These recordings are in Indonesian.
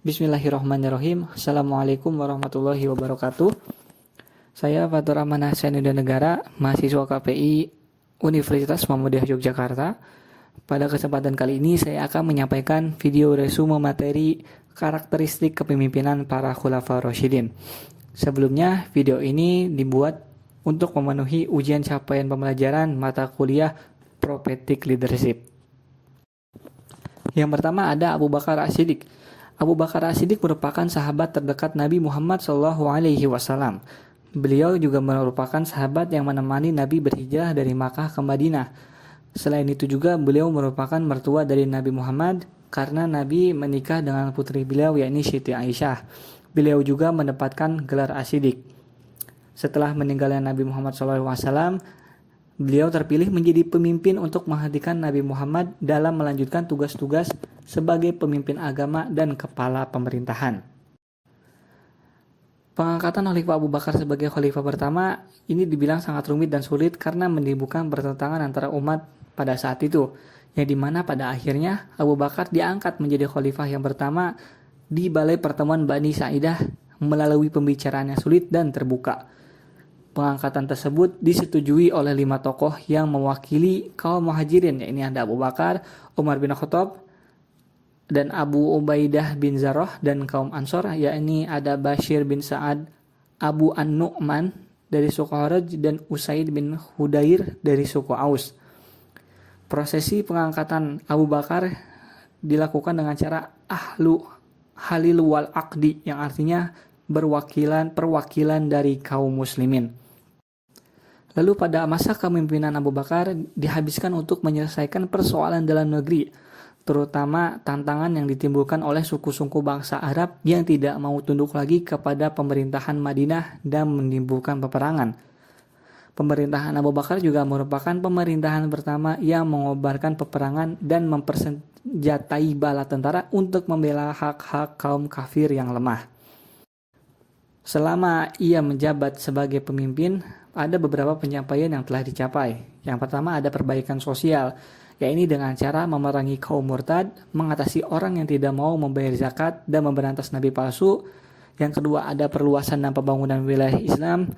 Bismillahirrahmanirrahim. Assalamualaikum warahmatullahi wabarakatuh. Saya Fatur Rahman Hasanuddin Negara, mahasiswa KPI Universitas Muhammadiyah Yogyakarta. Pada kesempatan kali ini saya akan menyampaikan video resume materi karakteristik kepemimpinan para Khulafaur Rasyidin. Sebelumnya, video ini dibuat untuk memenuhi ujian capaian pembelajaran mata kuliah Prophetic Leadership. Yang pertama ada Abu Bakar As-Siddiq. Abu Bakar As-Siddiq merupakan sahabat terdekat Nabi Muhammad SAW. Beliau juga merupakan sahabat yang menemani Nabi berhijrah dari Makkah ke Madinah. Selain itu juga beliau merupakan mertua dari Nabi Muhammad karena Nabi menikah dengan putri beliau yakni Siti Aisyah. Beliau juga mendapatkan gelar As-Siddiq. Setelah meninggalnya Nabi Muhammad SAW, beliau terpilih menjadi pemimpin untuk menghentikan Nabi Muhammad dalam melanjutkan tugas-tugas sebagai pemimpin agama dan kepala pemerintahan. Pengangkatan Khalifah Abu Bakar sebagai khalifah pertama ini dibilang sangat rumit dan sulit karena menimbulkan pertentangan antara umat pada saat itu, yang dimana pada akhirnya Abu Bakar diangkat menjadi khalifah yang pertama di balai pertemuan Bani Sa'idah melalui pembicaraan yang sulit dan terbuka. Pengangkatan tersebut disetujui oleh 5 tokoh yang mewakili kaum muhajirin, yakni ada Abu Bakar, Umar bin Khattab, dan Abu Ubaidah bin Zarrah, dan kaum Ansor, yakni ada Bashir bin Sa'ad, Abu An-Nu'man dari suku Kharaj, dan Usaid bin Hudair dari suku Aus. Prosesi pengangkatan Abu Bakar dilakukan dengan cara ahlu halil wal aqdi, yang artinya perwakilan dari kaum muslimin. Lalu pada masa kepemimpinan Abu Bakar dihabiskan untuk menyelesaikan persoalan dalam negeri, terutama tantangan yang ditimbulkan oleh suku-suku bangsa Arab yang tidak mau tunduk lagi kepada pemerintahan Madinah dan menimbulkan peperangan. Pemerintahan Abu Bakar juga merupakan pemerintahan pertama yang mengobarkan peperangan dan mempersenjatai bala tentara untuk membela hak-hak kaum kafir yang lemah. Selama ia menjabat sebagai pemimpin, ada beberapa pencapaian yang telah dicapai. Yang pertama ada perbaikan sosial, yaitu dengan cara memerangi kaum murtad, mengatasi orang yang tidak mau membayar zakat, dan memberantas nabi palsu. Yang kedua ada perluasan dan pembangunan wilayah Islam.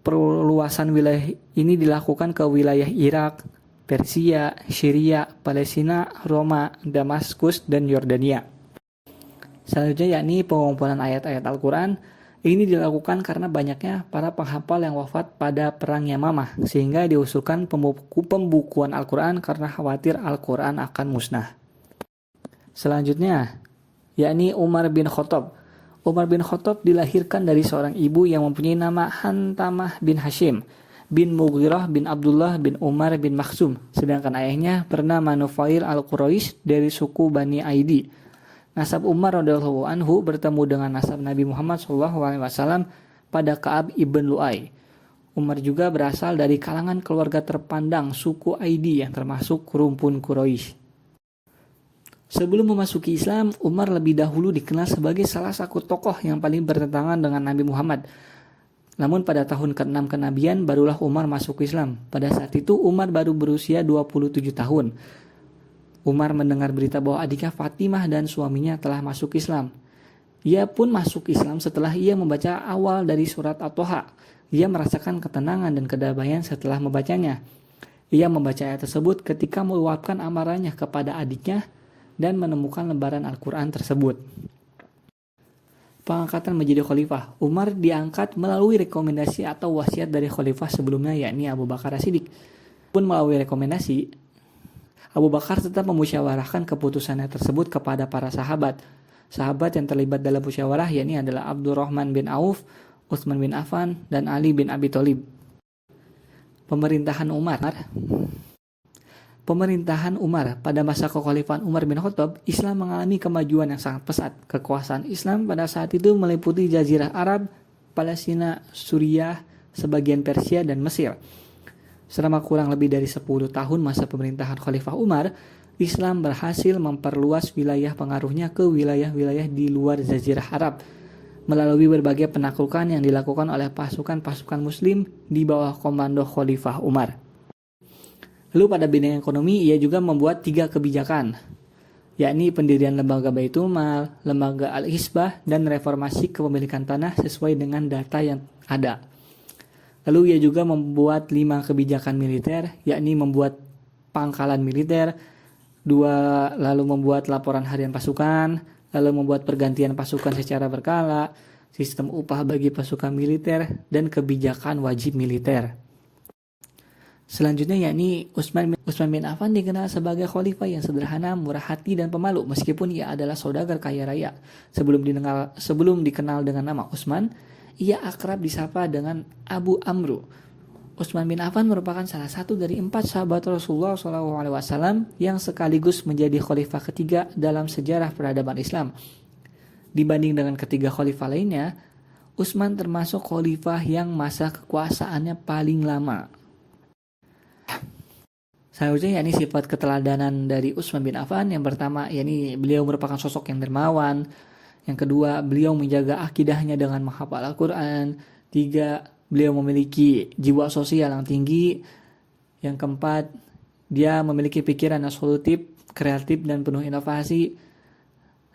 Perluasan wilayah ini dilakukan ke wilayah Irak, Persia, Syria, Palestina, Roma, Damaskus, dan Yordania. Selanjutnya yakni pengumpulan ayat-ayat Al-Quran. Ini dilakukan karena banyaknya para penghafal yang wafat pada perang Yamamah, sehingga diusulkan pembukuan Al-Quran karena khawatir Al-Quran akan musnah. Selanjutnya, yakni Umar bin Khattab. Umar bin Khattab dilahirkan dari seorang ibu yang mempunyai nama Hantamah bin Hashim, bin Mughirah bin Abdullah bin Umar bin Makhzum, sedangkan ayahnya bernama Nufail al-Quraisy dari suku Bani Aidi. Nasab Umar radhiyallahu anhu bertemu dengan nasab Nabi Muhammad SAW pada Ka'ab ibn Lu'ay. Umar juga berasal dari kalangan keluarga terpandang suku Aidi yang termasuk rumpun Quraisy. Sebelum memasuki Islam, Umar lebih dahulu dikenal sebagai salah satu tokoh yang paling bertentangan dengan Nabi Muhammad. Namun pada tahun ke-6 kenabian barulah Umar masuk Islam. Pada saat itu Umar baru berusia 27 tahun. Umar mendengar berita bahwa adiknya Fatimah dan suaminya telah masuk Islam. Ia pun masuk Islam setelah ia membaca awal dari surat At-Toha. Ia merasakan ketenangan dan kedamaian setelah membacanya. Ia membaca ayat tersebut ketika meluapkan amarahnya kepada adiknya dan menemukan lembaran Al-Quran tersebut. Pengangkatan menjadi khalifah. Umar diangkat melalui rekomendasi atau wasiat dari khalifah sebelumnya, yakni Abu Bakar As-Siddiq. Pun melalui rekomendasi, Abu Bakar tetap memusyawarahkan keputusannya tersebut kepada para sahabat. Sahabat yang terlibat dalam musyawarah yakni adalah Abdurrahman bin Auf, Utsman bin Affan, dan Ali bin Abi Thalib. Pemerintahan Umar pada masa kekhalifahan Umar bin Khattab, Islam mengalami kemajuan yang sangat pesat. Kekuasaan Islam pada saat itu meliputi Jazirah Arab, Palestina, Suriah, sebagian Persia, dan Mesir. Selama kurang lebih dari 10 tahun masa pemerintahan Khalifah Umar, Islam berhasil memperluas wilayah pengaruhnya ke wilayah-wilayah di luar Jazirah Arab melalui berbagai penaklukan yang dilakukan oleh pasukan-pasukan muslim di bawah komando Khalifah Umar. Lalu pada bidang ekonomi ia juga membuat 3 kebijakan. yakni pendirian lembaga Baitul Mal, lembaga Al-Hisbah, dan reformasi kepemilikan tanah sesuai dengan data yang ada. Lalu ia juga membuat 5 kebijakan militer, yakni membuat pangkalan militer, 2 lalu membuat laporan harian pasukan, lalu membuat pergantian pasukan secara berkala, sistem upah bagi pasukan militer, dan kebijakan wajib militer. Selanjutnya yakni Utsman bin Affan dikenal sebagai khalifah yang sederhana, murah hati, dan pemalu meskipun ia adalah saudagar kaya raya. Sebelum dikenal dengan nama Utsman, ia akrab disapa dengan Abu Amru. Utsman bin Affan merupakan salah satu dari 4 sahabat Rasulullah SAW yang sekaligus menjadi khalifah ketiga dalam sejarah peradaban Islam. Dibanding dengan ketiga khalifah lainnya, Utsman termasuk khalifah yang masa kekuasaannya paling lama. Selanjutnya yakni sifat keteladanan dari Utsman bin Affan. Yang pertama yakni beliau merupakan sosok yang dermawan. Yang kedua, beliau menjaga akidahnya dengan menghafal Al-Quran. 3, beliau memiliki jiwa sosial yang tinggi. Yang keempat, dia memiliki pikiran yang solutif, kreatif, dan penuh inovasi.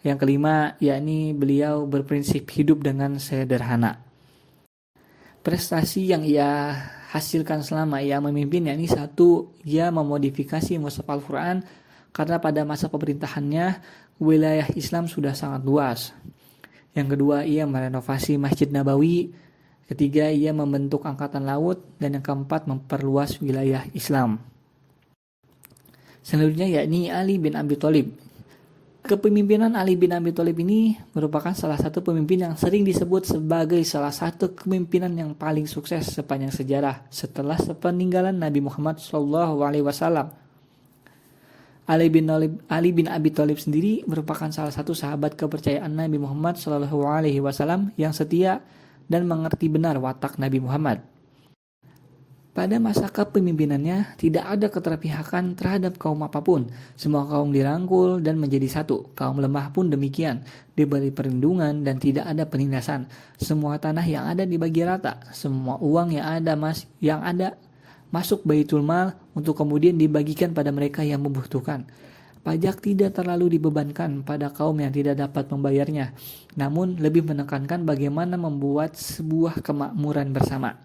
Yang kelima, yakni beliau berprinsip hidup dengan sederhana. Prestasi yang ia hasilkan selama ia memimpin yakni 1, ia memodifikasi mushaf Al-Quran karena pada masa pemerintahannya wilayah Islam sudah sangat luas. Yang kedua, ia merenovasi Masjid Nabawi. Ketiga, ia membentuk angkatan laut. Dan yang keempat, memperluas wilayah Islam. Selanjutnya yakni Ali bin Abi Thalib. Kepemimpinan Ali bin Abi Thalib ini merupakan salah satu pemimpin yang sering disebut sebagai salah satu kepemimpinan yang paling sukses sepanjang sejarah setelah sepeninggalan Nabi Muhammad SAW. Ali bin Abi Thalib sendiri merupakan salah satu sahabat kepercayaan Nabi Muhammad SAW yang setia dan mengerti benar watak Nabi Muhammad. Pada masa kepemimpinannya, tidak ada keterpihakan terhadap kaum apapun. Semua kaum dirangkul dan menjadi satu. Kaum lemah pun demikian, diberi perlindungan dan tidak ada penindasan. Semua tanah yang ada dibagi rata. Semua uang yang ada masuk Baitul Mal untuk kemudian dibagikan pada mereka yang membutuhkan. Pajak tidak terlalu dibebankan pada kaum yang tidak dapat membayarnya, namun lebih menekankan bagaimana membuat sebuah kemakmuran bersama.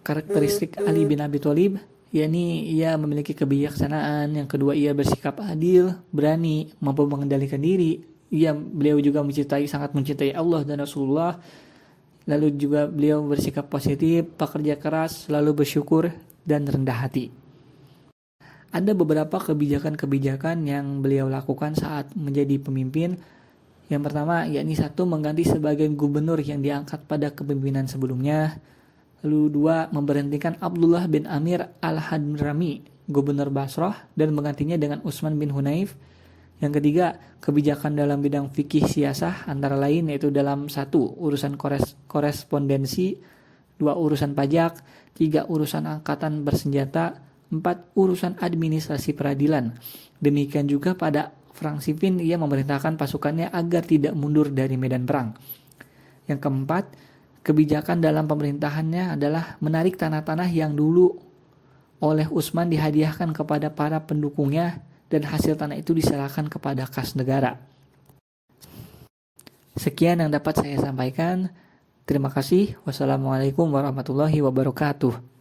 Karakteristik Ali bin Abi Thalib, yakni ia memiliki kebijaksanaan. Yang kedua, ia bersikap adil, berani, mampu mengendalikan diri. Beliau juga sangat mencintai Allah dan Rasulullah. Lalu juga beliau bersikap positif, pekerja keras, selalu bersyukur, dan rendah hati. Ada beberapa kebijakan-kebijakan yang beliau lakukan saat menjadi pemimpin. Yang pertama, yakni 1, mengganti sebagian gubernur yang diangkat pada kepemimpinan sebelumnya. Lalu 2, memberhentikan Abdullah bin Amir al-Hadrami, gubernur Basrah, dan menggantinya dengan Utsman bin Hunayf. Yang ketiga, kebijakan dalam bidang fikih siasah antara lain yaitu dalam 1, urusan korespondensi, 2, urusan pajak, 3, urusan angkatan bersenjata, 4, urusan administrasi peradilan. Demikian juga pada Perang Siffin ia memerintahkan pasukannya agar tidak mundur dari medan perang. Yang keempat, kebijakan dalam pemerintahannya adalah menarik tanah-tanah yang dulu oleh Utsman dihadiahkan kepada para pendukungnya dan hasil tanah itu diserahkan kepada kas negara. Sekian yang dapat saya sampaikan. Terima kasih. Wassalamualaikum warahmatullahi wabarakatuh.